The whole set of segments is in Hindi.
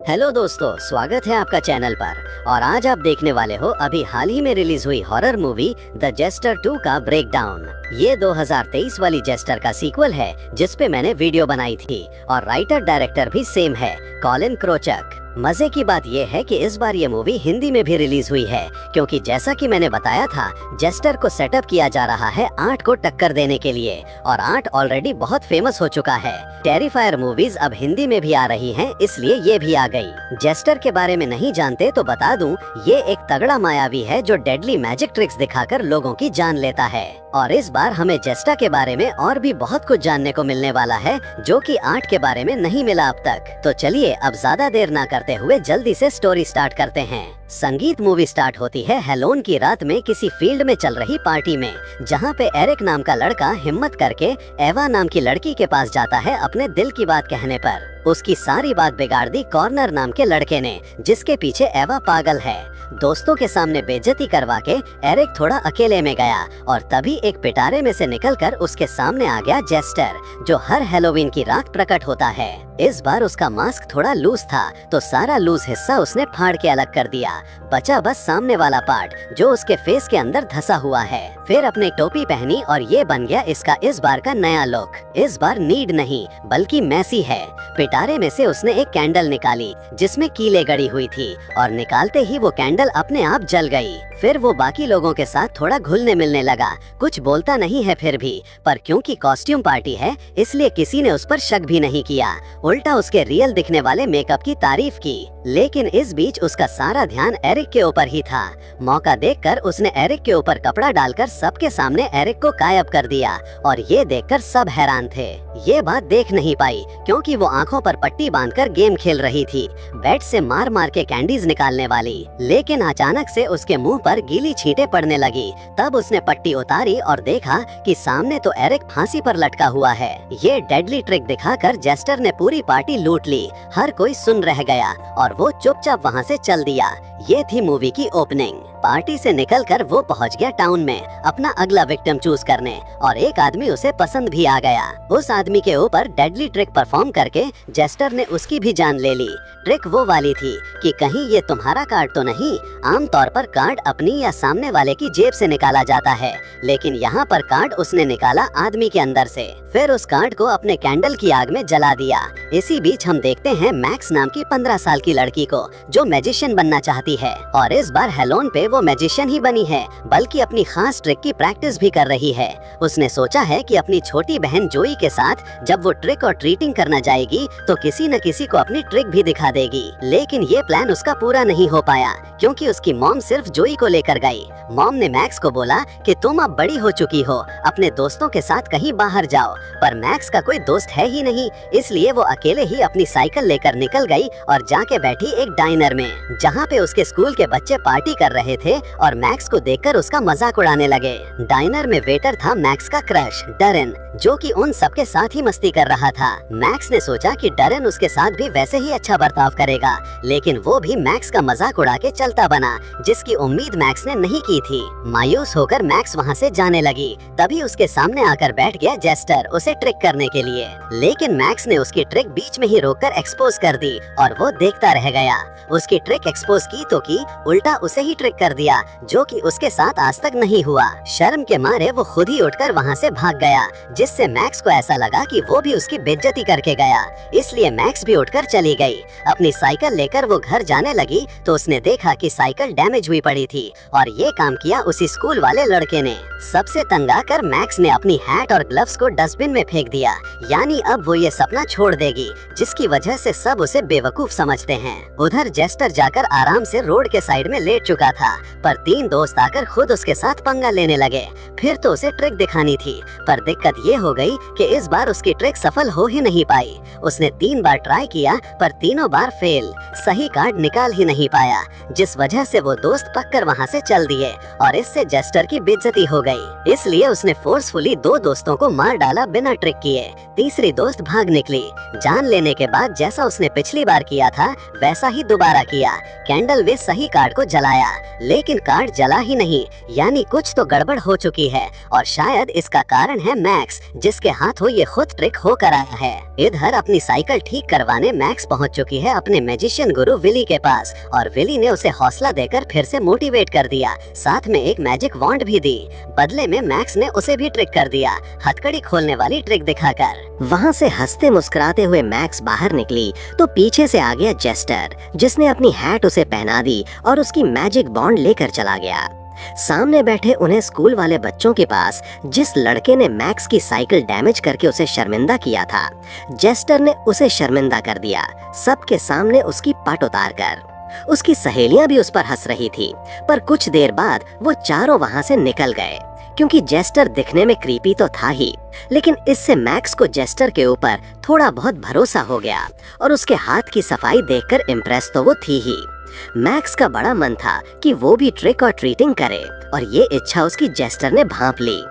हेलो दोस्तों, स्वागत है आपका चैनल पर। और आज आप देखने वाले हो अभी हाल ही में रिलीज हुई हॉरर मूवी द जेस्टर 2 का ब्रेकडाउन। ये 2023 वाली जेस्टर का सीक्वल है जिस पे मैंने वीडियो बनाई थी और राइटर डायरेक्टर भी सेम है, कॉलिन क्रोचक। मजे की बात ये है कि इस बार ये मूवी हिंदी में भी रिलीज हुई है, क्योंकि जैसा कि मैंने बताया था जेस्टर को सेटअप किया जा रहा है 8 को टक्कर देने के लिए, और 8 ऑलरेडी बहुत फेमस हो चुका है। टेरिफायर मूवीज अब हिंदी में भी आ रही हैं, इसलिए ये भी आ गई। जेस्टर के बारे में नहीं जानते तो बता दूं, ये एक तगड़ा मायावी है जो डेडली मैजिक ट्रिक्स दिखाकर लोगों की जान लेता है। और इस बार हमें जेस्टर के बारे में और भी बहुत कुछ जानने को मिलने वाला है जो कि 8 के बारे में नहीं मिला अब तक। तो चलिए अब ज्यादा देर ना करते हुए जल्दी से स्टोरी स्टार्ट करते हैं। संगीत मूवी स्टार्ट होती है हैलोन की रात में किसी फील्ड में चल रही पार्टी में, जहां पे एरिक नाम का लड़का हिम्मत करके एवा नाम की लड़की के पास जाता है अपने दिल की बात कहने पर। उसकी सारी बात बिगाड़ दी कॉर्नर नाम के लड़के ने, जिसके पीछे एवा पागल है। दोस्तों के सामने बेइज्जती करवा के एरिक थोड़ा अकेले में गया और तभी एक पिटारे में से निकलकर उसके सामने आ गया जेस्टर, जो हर हैलोवीन की रात प्रकट होता है। इस बार उसका मास्क थोड़ा लूज था तो सारा लूज हिस्सा उसने फाड़ के अलग कर दिया, बचा बस सामने वाला पार्ट जो उसके फेस के अंदर धसा हुआ है। फिर अपने टोपी पहनी और ये बन गया इसका इस बार का नया लुक। इस बार नीड नहीं बल्कि मैसी है। पिटारे में से उसने एक कैंडल निकाली जिसमें कीले गड़ी हुई थी और निकालते ही वो कैंडल अपने आप जल गई। फिर वो बाकी लोगों के साथ थोड़ा घुलने मिलने लगा, कुछ बोलता नहीं है फिर भी, पर क्योंकि कॉस्ट्यूम पार्टी है इसलिए किसी ने उस पर शक भी नहीं किया, उल्टा उसके रियल दिखने वाले मेकअप की तारीफ की। लेकिन इस बीच उसका सारा ध्यान एरिक के ऊपर ही था। मौका देखकर उसने एरिक के ऊपर कपड़ा डालकर सबके सामने एरिक को गायब कर दिया और ये देखकर सब हैरान थे। ये बात देख नहीं पाई क्योंकि वो आंखों पर पट्टी बांधकर गेम खेल रही थी, बेड से मार मार के कैंडीज निकालने वाली। लेकिन अचानक से उसके मुंह पर गीली छींटें पड़ने लगी। तब उसने पट्टी उतारी और देखा कि सामने तो एरिक फांसी पर लटका हुआ है। ये डेडली ट्रिक दिखाकर जेस्टर ने पूरी पार्टी लूट ली। हर कोई सुन रह गया और वो चुपचाप वहाँ से चल दिया। ये थी मूवी की ओपनिंग। पार्टी से निकलकर वो पहुंच गया टाउन में अपना अगला विक्टिम चूज करने, और एक आदमी उसे पसंद भी आ गया। उस आदमी के ऊपर डेडली ट्रिक परफॉर्म करके जेस्टर ने उसकी भी जान ले ली। ट्रिक वो वाली थी कि कहीं ये तुम्हारा कार्ड तो नहीं। आमतौर पर कार्ड अपनी या सामने वाले की जेब से निकाला जाता है, लेकिन यहाँ पर कार्ड उसने निकाला आदमी के अंदर से। फिर उस कार्ड को अपने कैंडल की आग में जला दिया। इसी बीच हम देखते हैं मैक्स नाम की 15 साल की लड़की को जो मैजिशियन बनना चाहती है, और इस बार हैलोन पे वो मैजिशियन ही बनी है बल्कि अपनी खास ट्रिक की प्रैक्टिस भी कर रही है। उसने सोचा है कि अपनी छोटी बहन जोई के साथ जब वो ट्रिक और ट्रीटिंग करना जाएगी तो किसी न किसी को अपनी ट्रिक भी दिखा देगी। लेकिन ये प्लान उसका पूरा नहीं हो पाया क्योंकि उसकी मॉम सिर्फ जोई को लेकर गई। मॉम ने मैक्स को बोला कि तुम अब बड़ी हो चुकी हो, अपने दोस्तों के साथ कहीं बाहर जाओ, पर मैक्स का कोई दोस्त है ही नहीं, इसलिए वो अकेले ही अपनी साइकिल लेकर निकल गई और जाके बैठी एक डाइनर में, जहाँ पे उसके स्कूल के बच्चे पार्टी कर रहे थे और मैक्स को देखकर उसका मजाक उड़ाने लगे। डाइनर में वेटर था मैक्स का क्रश डरेन, जो कि उन सबके साथ ही मस्ती कर रहा था। मैक्स ने सोचा कि डरेन उसके साथ भी वैसे ही अच्छा बर्ताव करेगा, लेकिन वो भी मैक्स का मजाक उड़ा के चलता बना, जिसकी उम्मीद मैक्स ने नहीं की थी। मायूस होकर मैक्स वहाँ से जाने लगी। तभी उसके सामने आकर बैठ गया जेस्टर उसे ट्रिक करने के लिए, लेकिन मैक्स ने उसकी ट्रिक बीच में ही रोककर एक्सपोज कर दी और वो देखता रह गया। उसकी ट्रिक एक्सपोज की तो की, उल्टा उसे ही ट्रिक कर दिया जो कि उसके साथ आज तक नहीं हुआ। शर्म के मारे वो खुद ही उठकर वहाँ से भाग गया, जिससे मैक्स को ऐसा लगा कि वो भी उसकी बेइज्जती करके गया, इसलिए मैक्स भी उठकर चली गई। अपनी साइकिल लेकर वो घर जाने लगी तो उसने देखा कि साइकिल डैमेज हुई पड़ी थी और ये काम किया उसी स्कूल वाले लड़के ने। सबसे तंग आकर मैक्स ने अपनी हैट और ग्लव्स को डस्टबिन में फेंक दिया, यानी अब वो ये सपना छोड़ देगी, जिसकी वजह से सब उसे बेवकूफ समझते हैं। उधर जेस्टर जाकर आराम से रोड के साइड में लेट चुका था, पर 3 दोस्त आकर खुद उसके साथ पंगा लेने लगे। फिर तो उसे ट्रिक दिखानी थी, पर दिक्कत ये हो गई कि इस बार उसकी ट्रिक सफल हो ही नहीं पाई। उसने 3 बार ट्राई किया पर तीनों बार फेल, सही कार्ड निकाल ही नहीं पाया, जिस वजह से वो दोस्त पककर वहाँ से चल दिए और इससे जेस्टर की बेइज्जती हो गई। इसलिए उसने फोर्सफुली 2 दोस्तों को मार डाला बिना ट्रिक किए। तीसरी दोस्त भाग निकली। जान लेने के बाद जैसा उसने पिछली बार किया था वैसा ही दोबारा किया। कैंडल में सही कार्ड को जलाया, लेकिन कार्ड जला ही नहीं, यानी कुछ तो गड़बड़ हो चुकी है और शायद इसका कारण है मैक्स, जिसके हाथों ये खुद ट्रिक होकर आया है। इधर अपनी साइकिल ठीक करवाने मैक्स पहुंच चुकी है अपने मैजिशियन गुरु विली के पास और विली ने उसे हौसला देकर फिर से मोटिवेट कर दिया, साथ में एक मैजिक वॉन्ड भी दी। बदले में मैक्स ने उसे भी ट्रिक कर दिया, हथकड़ी खोलने वाली ट्रिक दिखाकर। वहाँ से हंसते मुस्कुराते हुए मैक्स बाहर निकली तो पीछे से आ गया जेस्टर, जिसने अपनी हैट उसे पहना दी और उसकी मैजिक बॉन्ड लेकर चला गया। सामने बैठे उन्हें स्कूल वाले बच्चों के पास जिस लड़के ने मैक्स की साइकिल डैमेज करके उसे शर्मिंदा किया था, जेस्टर ने उसे शर्मिंदा कर दिया, सबके सामने उसकी पट उतार कर। उसकी सहेलियां भी उस पर हंस रही थी, पर कुछ देर बाद वो चारों वहां से निकल गए, क्योंकि जेस्टर दिखने में क्रीपी तो था ही, लेकिन इससे मैक्स को जेस्टर के ऊपर थोड़ा बहुत भरोसा हो गया और उसके हाथ की सफाई देखकर इम्प्रेस तो वो थी ही। मैक्स का बड़ा मन था कि वो भी ट्रिक और ट्रीटिंग करे और ये इच्छा उसकी जेस्टर ने भांप ली।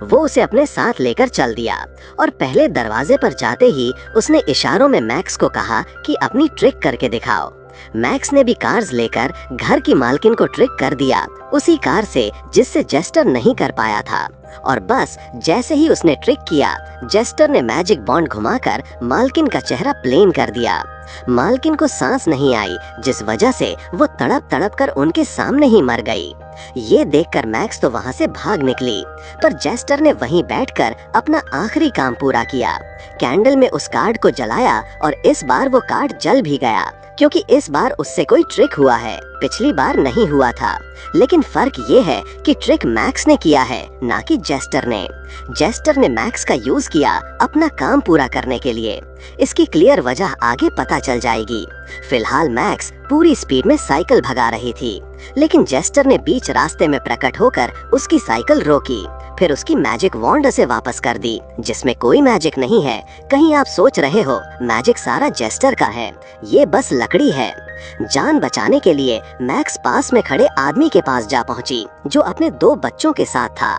वो उसे अपने साथ लेकर चल दिया और पहले दरवाजे पर जाते ही उसने इशारों में मैक्स को कहा कि अपनी ट्रिक करके दिखाओ। मैक्स ने भी कार्स लेकर घर की मालकिन को ट्रिक कर दिया, उसी कार से जिससे जेस्टर नहीं कर पाया था। और बस जैसे ही उसने ट्रिक किया, जेस्टर ने मैजिक बॉन्ड घुमाकर मालकिन का चेहरा प्लेन कर दिया। मालकिन को सांस नहीं आई, जिस वजह से वो तड़प तड़प कर उनके सामने ही मर गई। ये देखकर मैक्स तो वहाँ से भाग निकली, पर जेस्टर ने वहीं बैठकर अपना आखिरी काम पूरा किया। कैंडल में उस कार्ड को जलाया और इस बार वो कार्ड जल भी गया, क्योंकि इस बार उससे कोई ट्रिक हुआ है, पिछली बार नहीं हुआ था। लेकिन फर्क ये है कि ट्रिक मैक्स ने किया है, ना कि जेस्टर ने। जेस्टर ने मैक्स का यूज किया अपना काम पूरा करने के लिए। इसकी क्लियर वजह आगे पता चल जाएगी। फिलहाल मैक्स पूरी स्पीड में साइकिल भगा रही थी, लेकिन जेस्टर ने बीच रास्ते में प्रकट होकर उसकी साइकिल रोकी, फिर उसकी मैजिक वॉन्ड से वापस कर दी, जिसमें कोई मैजिक नहीं है। कहीं आप सोच रहे हो मैजिक सारा जेस्टर का है, ये बस लकड़ी है। जान बचाने के लिए मैक्स पास में खड़े आदमी के पास जा पहुंची, जो अपने 2 बच्चों के साथ था।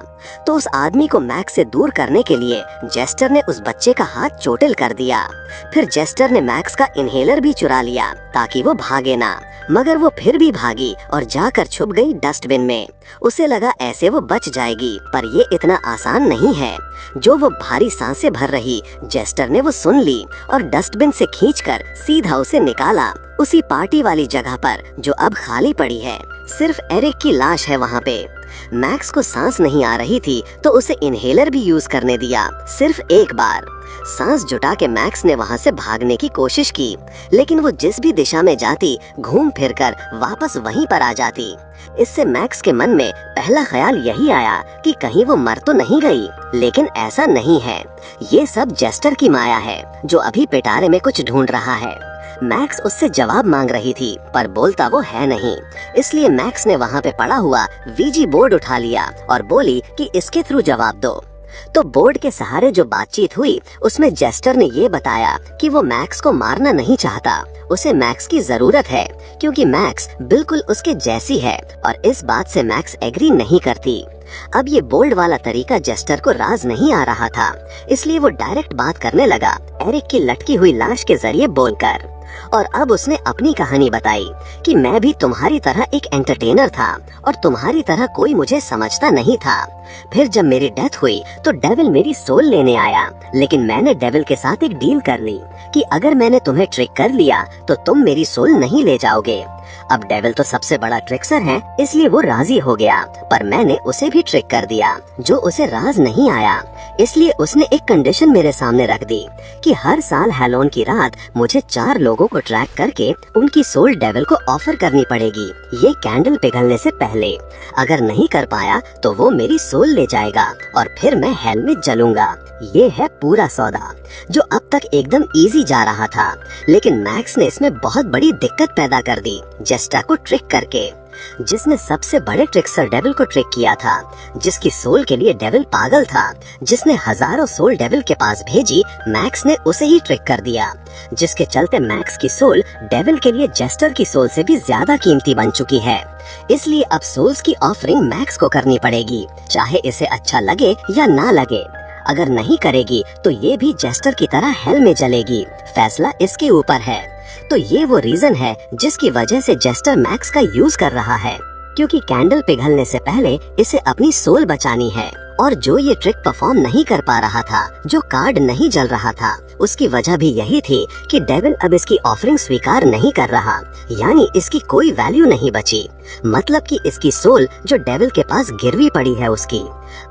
तो उस आदमी को मैक्स से दूर करने के लिए जेस्टर ने उस बच्चे का हाथ चोटिल कर दिया। फिर जेस्टर ने मैक्स का इनहेलर भी चुरा लिया ताकि वो भागे ना, मगर वो फिर भी भागी और जाकर छुप गई डस्टबिन में। उसे लगा ऐसे वो बच जाएगी, पर ये इतना आसान नहीं है। जो वो भारी सांसें भर रही, जेस्टर ने वो सुन ली और डस्टबिन से खींचकर सीधा उसे निकाला, उसी पार्टी वाली जगह पर जो अब खाली पड़ी है। सिर्फ एरिक की लाश है वहाँ पे। मैक्स को सांस नहीं आ रही थी तो उसे इनहेलर भी यूज करने दिया, सिर्फ एक बार। सांस जुटा के मैक्स ने वहाँ से भागने की कोशिश की, लेकिन वो जिस भी दिशा में जाती घूम फिरकर वापस वहीं पर आ जाती। इससे मैक्स के मन में पहला ख्याल यही आया कि कहीं वो मर तो नहीं गई, लेकिन ऐसा नहीं है। ये सब जेस्टर की माया है, जो अभी पिटारे में कुछ ढूंढ रहा है। मैक्स उससे जवाब मांग रही थी, पर बोलता वो है नहीं। इसलिए मैक्स ने वहाँ पे पड़ा हुआ वीजी बोर्ड उठा लिया और बोली कि इसके थ्रू जवाब दो। तो बोर्ड के सहारे जो बातचीत हुई, उसमें जेस्टर ने ये बताया कि वो मैक्स को मारना नहीं चाहता, उसे मैक्स की जरूरत है, क्योंकि मैक्स बिल्कुल उसके जैसी है और इस बात से मैक्स एग्री नहीं करती। अब ये बोल्ड वाला तरीका जेस्टर को राज नहीं आ रहा था, इसलिए वो डायरेक्ट बात करने लगा, एरिक की लटकी हुई लाश के जरिए बोलकर। और अब उसने अपनी कहानी बताई कि मैं भी तुम्हारी तरह एक एंटरटेनर था और तुम्हारी तरह कोई मुझे समझता नहीं था। फिर जब मेरी डेथ हुई तो डेविल मेरी सोल लेने आया, लेकिन मैंने डेविल के साथ एक डील कर ली कि अगर मैंने तुम्हें ट्रिक कर लिया तो तुम मेरी सोल नहीं ले जाओगे। अब डेविल तो सबसे बड़ा ट्रिक्सर है, इसलिए वो राजी हो गया, पर मैंने उसे भी ट्रिक कर दिया जो उसे राज नहीं आया। इसलिए उसने एक कंडीशन मेरे सामने रख दी कि हर साल हैलोन की रात मुझे 4 लोगों को ट्रैक करके उनकी सोल डेविल को ऑफर करनी पड़ेगी, ये कैंडल पिघलने से पहले। अगर नहीं कर पाया तो वो मेरी सोल ले जाएगा और फिर मैं हेल में जलूंगा। ये है पूरा सौदा, जो अब तक एकदम इजी जा रहा था, लेकिन मैक्स ने इसमें बहुत बड़ी दिक्कत पैदा कर दी जेस्टर को ट्रिक करके। जिसने सबसे बड़े ट्रिक्सर डेविल को ट्रिक किया था, जिसकी सोल के लिए डेविल पागल था, जिसने हजारों सोल डेविल के पास भेजी, मैक्स ने उसे ही ट्रिक कर दिया, जिसके चलते मैक्स की सोल डेविल के लिए जेस्टर की सोल से भी ज्यादा कीमती बन चुकी है। इसलिए अब सोल्स की ऑफरिंग मैक्स को करनी पड़ेगी, चाहे इसे अच्छा लगे या ना लगे। अगर नहीं करेगी तो ये भी जेस्टर की तरह हेल में जलेगी, फैसला इसके ऊपर है। तो ये वो रीजन है जिसकी वजह से जेस्टर मैक्स का यूज कर रहा है, क्योंकि कैंडल पिघलने से पहले इसे अपनी सोल बचानी है। और जो ये ट्रिक परफॉर्म नहीं कर पा रहा था, जो कार्ड नहीं जल रहा था, उसकी वजह भी यही थी कि डेविल अब इसकी ऑफरिंग स्वीकार नहीं कर रहा, यानी इसकी कोई वैल्यू नहीं बची। मतलब कि इसकी सोल जो डेविल के पास गिरवी पड़ी है उसकी।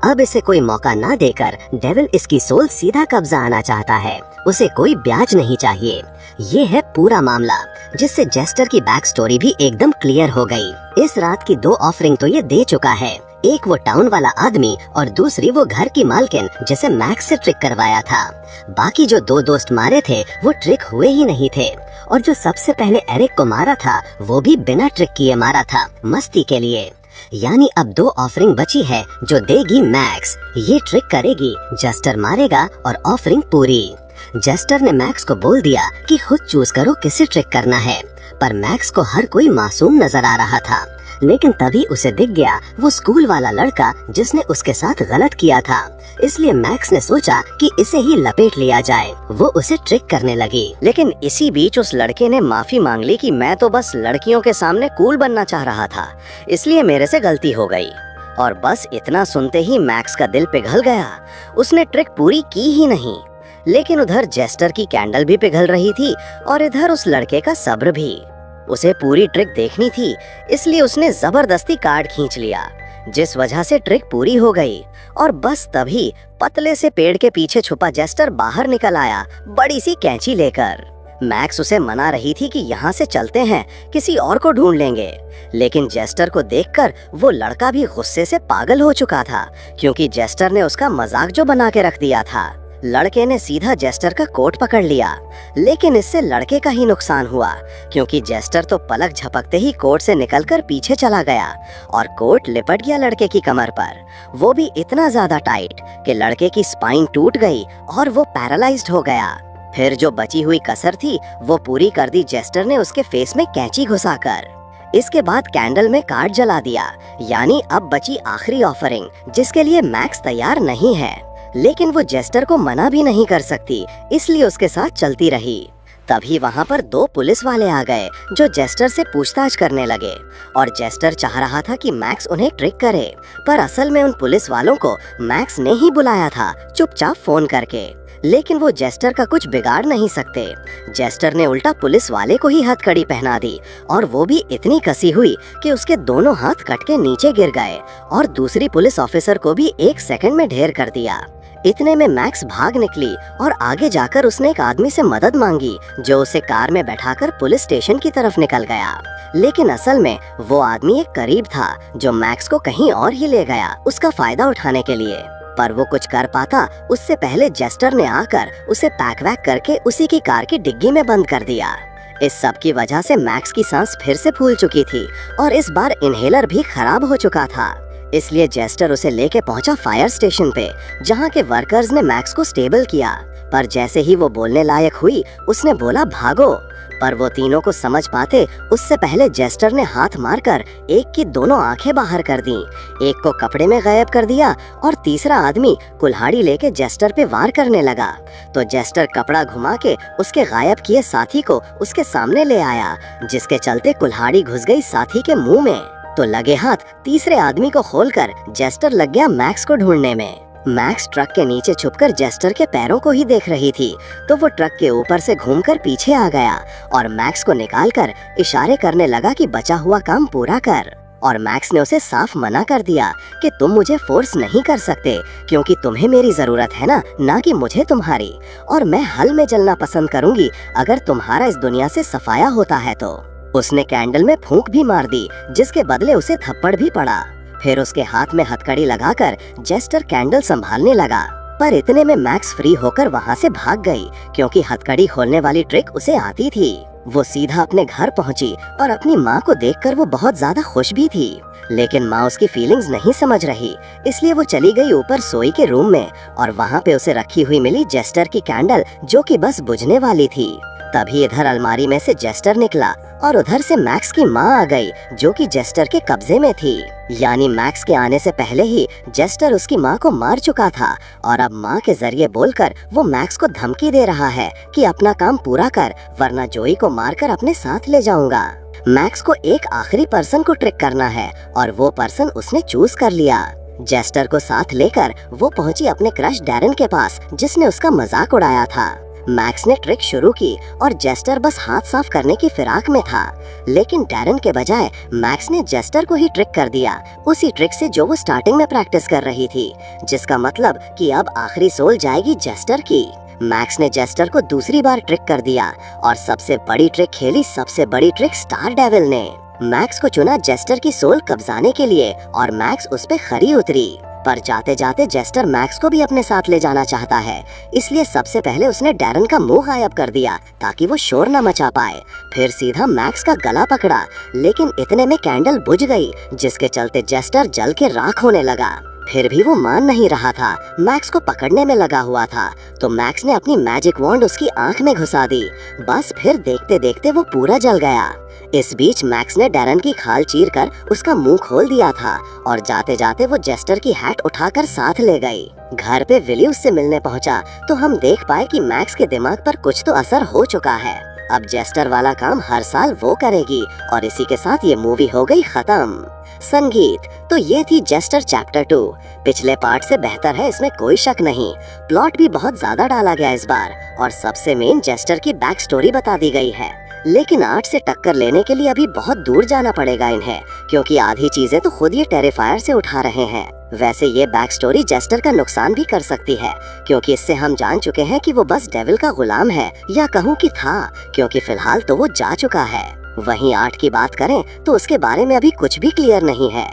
अब इसे कोई मौका ना देकर डेविल इसकी सोल सीधा कब्जा आना चाहता है, उसे कोई ब्याज नहीं चाहिए। ये है पूरा मामला, जिससे जेस्टर की बैक स्टोरी भी एकदम क्लियर हो गई। इस रात की 2 ऑफरिंग तो ये दे चुका है, एक वो टाउन वाला आदमी और दूसरी वो घर की मालकिन जिसे मैक्स से ट्रिक करवाया था। बाकी जो 2 दोस्त मारे थे वो ट्रिक हुए ही नहीं थे, और जो सबसे पहले एरिक को मारा था वो भी बिना ट्रिक किए मारा था, मस्ती के लिए। यानी अब 2 ऑफरिंग बची है जो देगी मैक्स। ये ट्रिक करेगी, जेस्टर मारेगा और ऑफरिंग पूरी। जेस्टर ने मैक्स को बोल दिया कि खुद चूज करो किसे ट्रिक करना है, पर मैक्स को हर कोई मासूम नजर आ रहा था। लेकिन तभी उसे दिख गया वो स्कूल वाला लड़का जिसने उसके साथ गलत किया था। इसलिए मैक्स ने सोचा कि इसे ही लपेट लिया जाए। वो उसे ट्रिक करने लगी। लेकिन इसी बीच उस लड़के ने माफी मांग ली कि मैं तो बस लड़कियों के सामने कूल बनना चाह रहा था, इसलिए मेरे से गलती हो गई। और बस इतना सुनते ही मैक्स का दिल पिघल गया। उसने ट्रिक पूरी की ही नहीं, लेकिन उधर जेस्टर की कैंडल भी पिघल रही थी और इधर उस लड़के का सब्र भी। उसे पूरी ट्रिक देखनी थी, इसलिए उसने जबरदस्ती कार्ड खींच लिया, जिस वजह से ट्रिक पूरी हो गई। और बस तभी पतले से पेड़ के पीछे छुपा जेस्टर बाहर निकल आया, बड़ी सी कैंची लेकर। मैक्स उसे मना रही थी कि यहाँ से चलते हैं, किसी और को ढूंढ लेंगे। लेकिन जेस्टर को देखकर वो लड़का भी गुस्से से पागल हो चुका था, क्योंकि जेस्टर ने उसका मजाक जो बना के रख दिया था। लड़के ने सीधा जेस्टर का कोट पकड़ लिया, लेकिन इससे लड़के का ही नुकसान हुआ, क्योंकि जेस्टर तो पलक झपकते ही कोट से निकलकर पीछे चला गया और कोट लिपट गया लड़के की कमर पर, वो भी इतना ज्यादा टाइट कि लड़के की स्पाइन टूट गई और वो पैरालाइज्ड हो गया। फिर जो बची हुई कसर थी वो पूरी कर दी जेस्टर ने उसके फेस में कैंची घुसाकर। इसके बाद कैंडल में कार्ड जला दिया, यानी अब बची आखिरी ऑफरिंग, जिसके लिए मैक्स तैयार नहीं है। लेकिन वो जेस्टर को मना भी नहीं कर सकती, इसलिए उसके साथ चलती रही। तभी वहाँ पर 2 पुलिस वाले आ गए जो जेस्टर से पूछताछ करने लगे, और जेस्टर चाह रहा था कि मैक्स उन्हें ट्रिक करे, पर असल में उन पुलिस वालों को मैक्स ने ही बुलाया था चुपचाप फोन करके। लेकिन वो जेस्टर का कुछ बिगाड़ नहीं सकते। जेस्टर ने उल्टा पुलिस वाले को ही हथकड़ी पहना दी, और वो भी इतनी कसी हुई कि उसके दोनों हाथ कट के नीचे गिर गए, और दूसरी पुलिस ऑफिसर को भी 1 सेकंड में ढेर कर दिया। इतने में मैक्स भाग निकली और आगे जाकर उसने एक आदमी से मदद मांगी, जो उसे कार में बैठाकर पुलिस स्टेशन की तरफ निकल गया। लेकिन असल में वो आदमी एक करीब था जो मैक्स को कहीं और ही ले गया उसका फायदा उठाने के लिए। पर वो कुछ कर पाता उससे पहले जेस्टर ने आकर उसे पैक वैक करके उसी की कार की डिग्गी में बंद कर दिया। इस सब की वजह से मैक्स की सांस फिर से फूल चुकी थी, और इस बार इनहेलर भी खराब हो चुका था। इसलिए जेस्टर उसे लेके पहुंचा फायर स्टेशन पे, जहां के वर्कर्स ने मैक्स को स्टेबल किया। पर जैसे ही वो बोलने लायक हुई उसने बोला भागो, पर वो तीनों को समझ पाते उससे पहले जेस्टर ने हाथ मारकर एक की दोनों आंखें बाहर कर दी, एक को कपड़े में गायब कर दिया, और तीसरा आदमी कुल्हाड़ी लेके जेस्टर पे वार करने लगा। तो जेस्टर कपड़ा घुमा के उसके गायब किए साथी को उसके सामने ले आया, जिसके चलते कुल्हाड़ी घुस गई साथी के मुंह में। तो लगे हाथ तीसरे आदमी को खोलकर जेस्टर लग गया मैक्स को ढूंढने में। मैक्स ट्रक के नीचे छुपकर जेस्टर के पैरों को ही देख रही थी, तो वो ट्रक के ऊपर से घूमकर पीछे आ गया और मैक्स को निकालकर इशारे करने लगा कि बचा हुआ काम पूरा कर। और मैक्स ने उसे साफ मना कर दिया कि तुम मुझे फोर्स नहीं कर सकते, क्योंकि तुम्हें मेरी जरूरत है ना कि मुझे तुम्हारी। और मैं हल में जलना पसंद करूंगी अगर तुम्हारा इस दुनिया से सफाया होता है तो। उसने कैंडल में फूंक भी मार दी, जिसके बदले उसे थप्पड़ भी पड़ा। फिर उसके हाथ में हथकड़ी लगाकर जेस्टर कैंडल संभालने लगा, पर इतने में मैक्स फ्री होकर वहाँ से भाग गई, क्योंकि हथकड़ी खोलने वाली ट्रिक उसे आती थी। वो सीधा अपने घर पहुंची और अपनी माँ को देखकर वो बहुत ज्यादा खुश भी थी। लेकिन माँ उसकी फीलिंग्स नहीं समझ रही, इसलिए वो चली गई ऊपर सोई के रूम में, और वहाँ पे उसे रखी हुई मिली जेस्टर की कैंडल, जो कि बस बुझने वाली थी। तभी इधर अलमारी में से जेस्टर निकला और उधर से मैक्स की माँ आ गई, जो कि जेस्टर के कब्जे में थी। यानी मैक्स के आने से पहले ही जेस्टर उसकी माँ को मार चुका था, और अब माँ के जरिए बोलकर वो मैक्स को धमकी दे रहा है कि अपना काम पूरा कर, वरना जोई को मारकर अपने साथ ले जाऊंगा। मैक्स को एक आखिरी पर्सन को ट्रिक करना है और वो पर्सन उसने चूज कर लिया। जेस्टर को साथ लेकर वो पहुंची अपने क्रश डैरन के पास, जिसने उसका मजाक उड़ाया था। मैक्स ने ट्रिक शुरू की और जेस्टर बस हाथ साफ करने की फिराक में था, लेकिन डैरन के बजाय मैक्स ने जेस्टर को ही ट्रिक कर दिया, उसी ट्रिक से जो वो स्टार्टिंग में प्रैक्टिस कर रही थी, जिसका मतलब कि अब आखिरी सोल जाएगी जेस्टर की। मैक्स ने जेस्टर को दूसरी बार ट्रिक कर दिया और सबसे बड़ी ट्रिक खेली सबसे बड़ी ट्रिक स्टार डेविल ने। मैक्स को चुना जेस्टर की सोल कब्जाने के लिए और मैक्स उस पे खरी उतरी। पर जाते जाते जेस्टर मैक्स को भी अपने साथ ले जाना चाहता है, इसलिए सबसे पहले उसने डैरन का मुंह गायब कर दिया ताकि वो शोर न मचा पाए। फिर सीधा मैक्स का गला पकड़ा, लेकिन इतने में कैंडल बुझ गई, जिसके चलते जेस्टर जल के राख होने लगा। फिर भी वो मान नहीं रहा था, मैक्स को पकड़ने में लगा हुआ था, तो मैक्स ने अपनी मैजिक वॉन्ड उसकी आंख में घुसा दी। बस फिर देखते देखते वो पूरा जल गया। इस बीच मैक्स ने डैरन की खाल चीर कर उसका मुंह खोल दिया था और जाते जाते वो जेस्टर की हैट उठाकर साथ ले गई। घर पे विली उससे मिलने पहुंचा तो हम देख पाए कि मैक्स के दिमाग पर कुछ तो असर हो चुका है। अब जेस्टर वाला काम हर साल वो करेगी और इसी के साथ ये मूवी हो गई खत्म। संगीत तो ये थी जेस्टर चैप्टर 2। पिछले पार्ट से बेहतर है, इसमें कोई शक नहीं। प्लॉट भी बहुत ज्यादा डाला गया इस बार और सबसे मेन जेस्टर की बैक स्टोरी बता दी गई है। लेकिन 8 से टक्कर लेने के लिए अभी बहुत दूर जाना पड़ेगा इन्हें, क्योंकि आधी चीजें तो खुद ये टेरिफायर से उठा रहे हैं। वैसे ये बैक स्टोरी जेस्टर का नुकसान भी कर सकती है, क्योंकि इससे हम जान चुके हैं कि वो बस डेविल का गुलाम है, या कहूँ कि था, क्योंकि फिलहाल तो वो जा चुका है। वहीं 8 की बात करें तो उसके बारे में अभी कुछ भी क्लियर नहीं है।